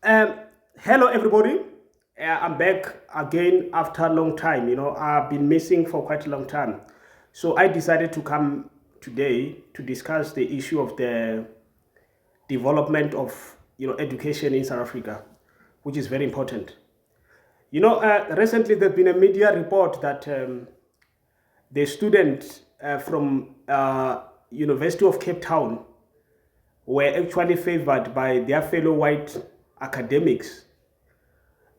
Um, Hello, everybody. I'm back again after a long time. I've been missing for quite a long time. So I decided to come today to discuss the issue of the development of education in South Africa, which is very important. Recently there's been a media report that the students from University of Cape Town were actually favored by their fellow white academics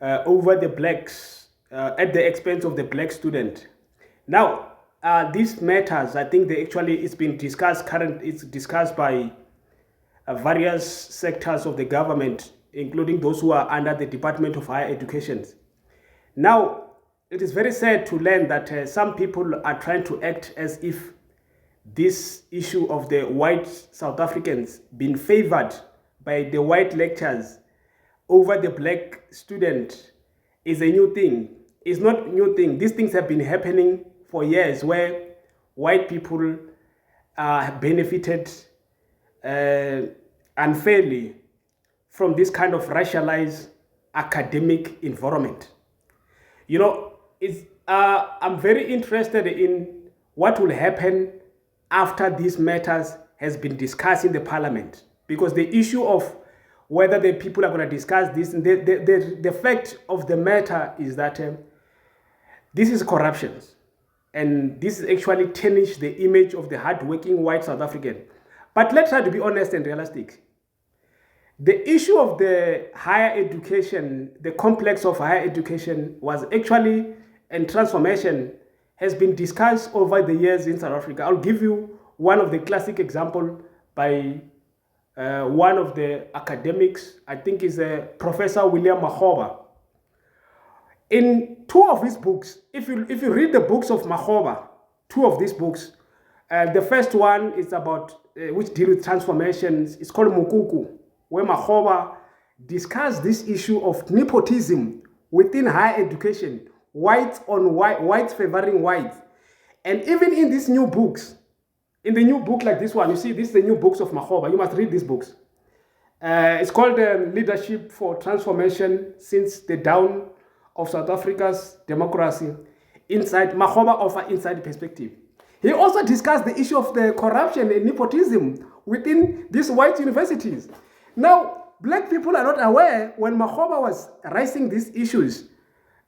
over the blacks at the expense of the black student. Now, these matters, I think they actually it's been discussed. It's discussed by various sectors of the government, including those who are under the Department of Higher Education. Now, it is very sad to learn that some people are trying to act as if this issue of the white South Africans being favored by the white lecturers over the black student is a new thing. It's not a new thing. These things have been happening for years where white people have benefited uh, unfairly from this kind of racialized academic environment. I'm very interested in what will happen after these matters has been discussed in the parliament, because the issue of whether the people are going to discuss this, the fact of the matter is that this is corruption, and this actually tarnish the image of the hardworking white South African. But let's try to be honest and realistic. The issue of the higher education, the complex of higher education, was actually, and transformation has been discussed over the years in South Africa. I'll give you one of the classic example by one of the academics, I think is Professor William Makgoba. In two of his books, if you read the books of Makgoba, two of these books, the first one is about which deal with transformations. It's called Mukuku, where Makgoba discussed this issue of nepotism within higher education, whites on whites favoring whites. And even in these new books, in the new book like this one, you see, this is the new books of Makgoba. You must read these books. It's called Leadership for Transformation Since the Dawn of South Africa's Democracy. Inside, Makgoba offer inside perspective. He also discussed the issue of the corruption and nepotism within these white universities. Now, black people are not aware when Makgoba was raising these issues.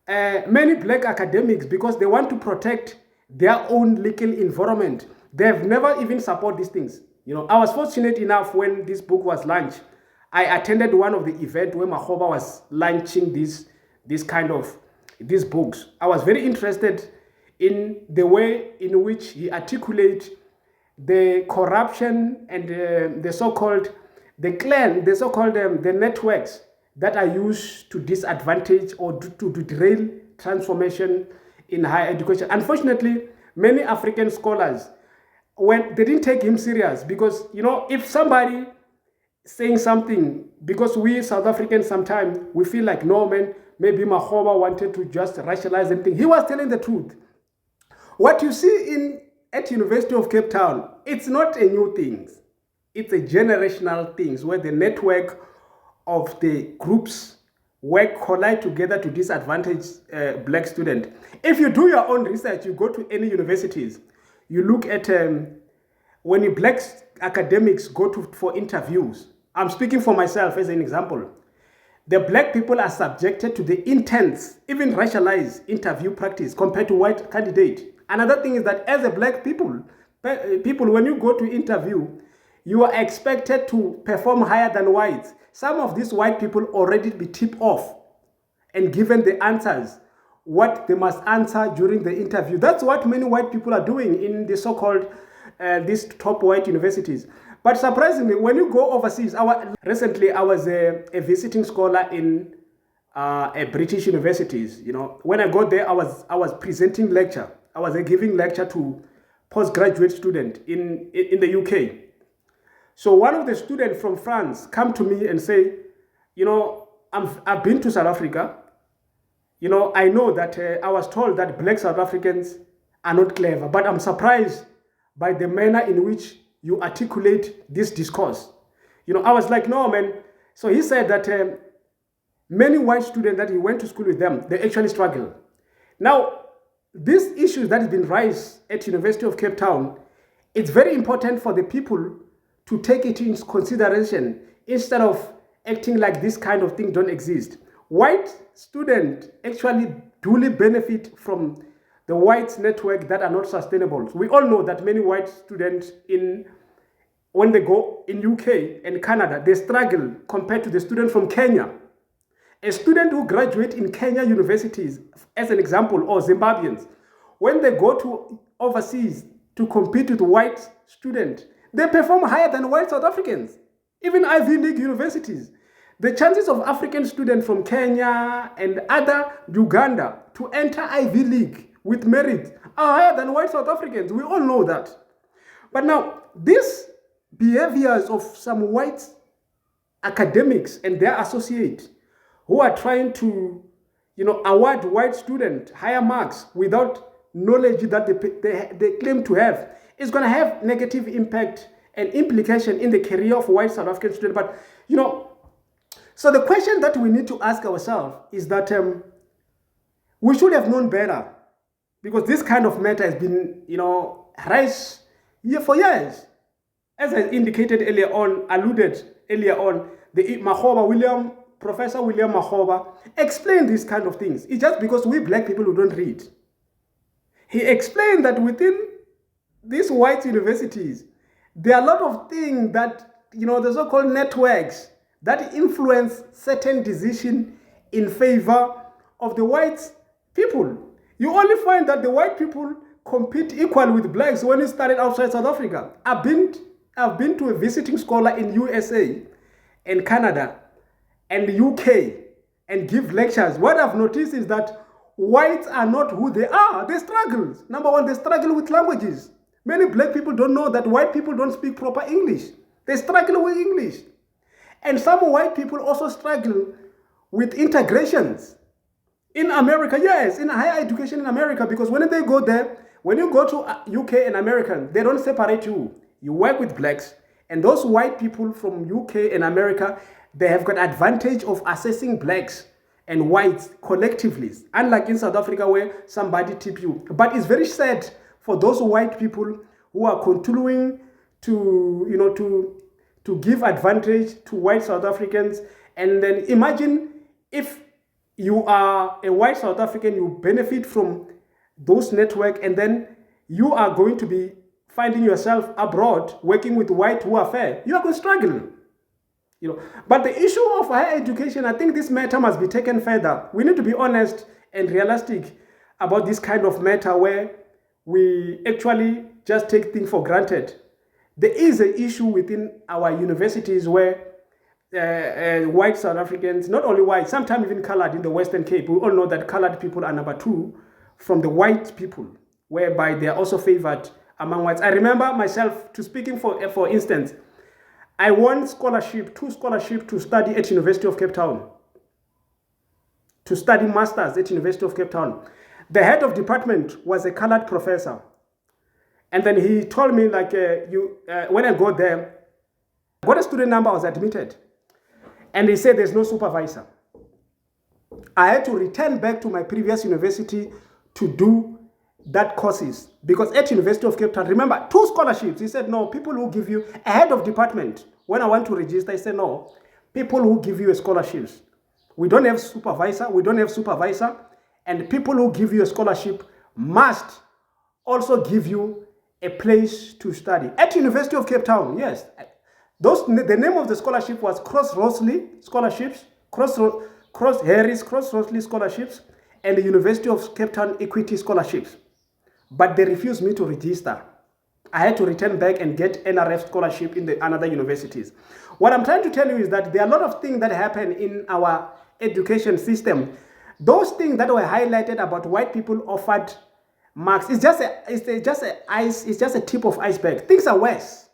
Many black academics, because they want to protect their own legal environment, they have never even support these things. I was fortunate enough when this book was launched. I attended one of the events where Makgoba was launching these books. I was very interested in the way in which he articulates the corruption and the so-called the networks that are used to disadvantage or to derail transformation in higher education. Unfortunately, many African scholars, when they didn't take him serious, because if somebody saying something, because we South Africans sometimes we feel like, no man, maybe Makgoba wanted to just rationalize anything. He was telling the truth. What you see at University of Cape Town, it's not a new thing. It's a generational thing where the network of the groups collide together to disadvantage black students. If you do your own research, you go to any universities, you look at when black academics go for interviews. I'm speaking for myself as an example. The black people are subjected to the intense, even racialized interview practice compared to white candidates. Another thing is that as a black people, when you go to interview, you are expected to perform higher than whites. Some of these white people already be tipped off and given the answers, what they must answer during the interview. That's what many white people are doing in the so-called these top white universities. But surprisingly, when you go overseas, recently I was a visiting scholar in a British universities. When I got there, I was presenting lecture. I was giving lecture to postgraduate student in the UK. So one of the students from France come to me and say, I've been to South Africa. I know that I was told that black South Africans are not clever, but I'm surprised by the manner in which you articulate this discourse. I was like, no, man. So he said that many white students that he went to school with them, they actually struggle. Now, these issues that have been raised at University of Cape Town, it's very important for the people to take it into consideration instead of acting like this kind of thing don't exist. White students actually duly benefit from the white network that are not sustainable. We all know that many white students when they go in UK and Canada, they struggle compared to the student from Kenya. A student who graduate in Kenya universities, as an example, or Zimbabweans, when they go to overseas to compete with white students, they perform higher than white South Africans, even Ivy League universities. The chances of African students from Kenya and other Uganda to enter Ivy League with merit are higher than white South Africans. We all know that. But now, these behaviors of some white academics and their associates who are trying to, award white students higher marks without knowledge that they claim to have, is going to have negative impact and implication in the career of white South African students. But, so the question that we need to ask ourselves is that we should have known better, because this kind of matter has been, raised here for years. As I indicated earlier on, alluded earlier on, Professor William Makgoba explained these kind of things. It's just because we black people who don't read. He explained that within these white universities, there are a lot of things that, the so-called networks that influence certain decisions in favor of the white people. You only find that the white people compete equal with blacks when you started outside South Africa. I've been to a visiting scholar in USA and Canada and the UK and give lectures. What I've noticed is that whites are not who they are. They struggle. Number one, they struggle with languages. Many black people don't know that white people don't speak proper English. They struggle with English. And some white people also struggle with integrations. In America, yes, in higher education in America, because when they go there, when you go to UK and American, they don't separate you. You work with blacks, and those white people from UK and America, they have got advantage of assessing blacks and whites collectively, unlike in South Africa where somebody tip you. But it's very sad for those white people who are continuing to give advantage to white South Africans. And then imagine if you are a white South African, you benefit from those networks, and then you are going to be finding yourself abroad working with white who are fair. You are going to struggle. But the issue of higher education, I think this matter must be taken further. We need to be honest and realistic about this kind of matter where we actually just take things for granted. There is an issue within our universities where white South Africans, not only white, sometimes even colored in the Western Cape, we all know that colored people are number 2 from the white people, whereby they are also favored among whites. I remember myself speaking for instance, I won 2 scholarships to study at University of Cape Town, to study masters at University of Cape Town. The head of department was a colored professor. And then he told me, when I got there, I got a student number, I was admitted. And he said there's no supervisor. I had to return back to my previous university to do that courses. Because at University of Cape Town, remember, 2 scholarships. He said, no, people who give you a head of department. When I want to register, I said, no, people who give you a scholarships. We don't have supervisor. And people who give you a scholarship must also give you a place to study. At University of Cape Town, yes. The name of the scholarship was Cross-Rosley Scholarships, Cross-Harris, Cross-Rosley Scholarships, and the University of Cape Town Equity Scholarships. But they refused me to register. I had to return back and get NRF scholarship in the other universities. What I'm trying to tell you is that there are a lot of things that happen in our education system. Those things that were highlighted about white people offered marks, it's just a tip of iceberg. Things are worse.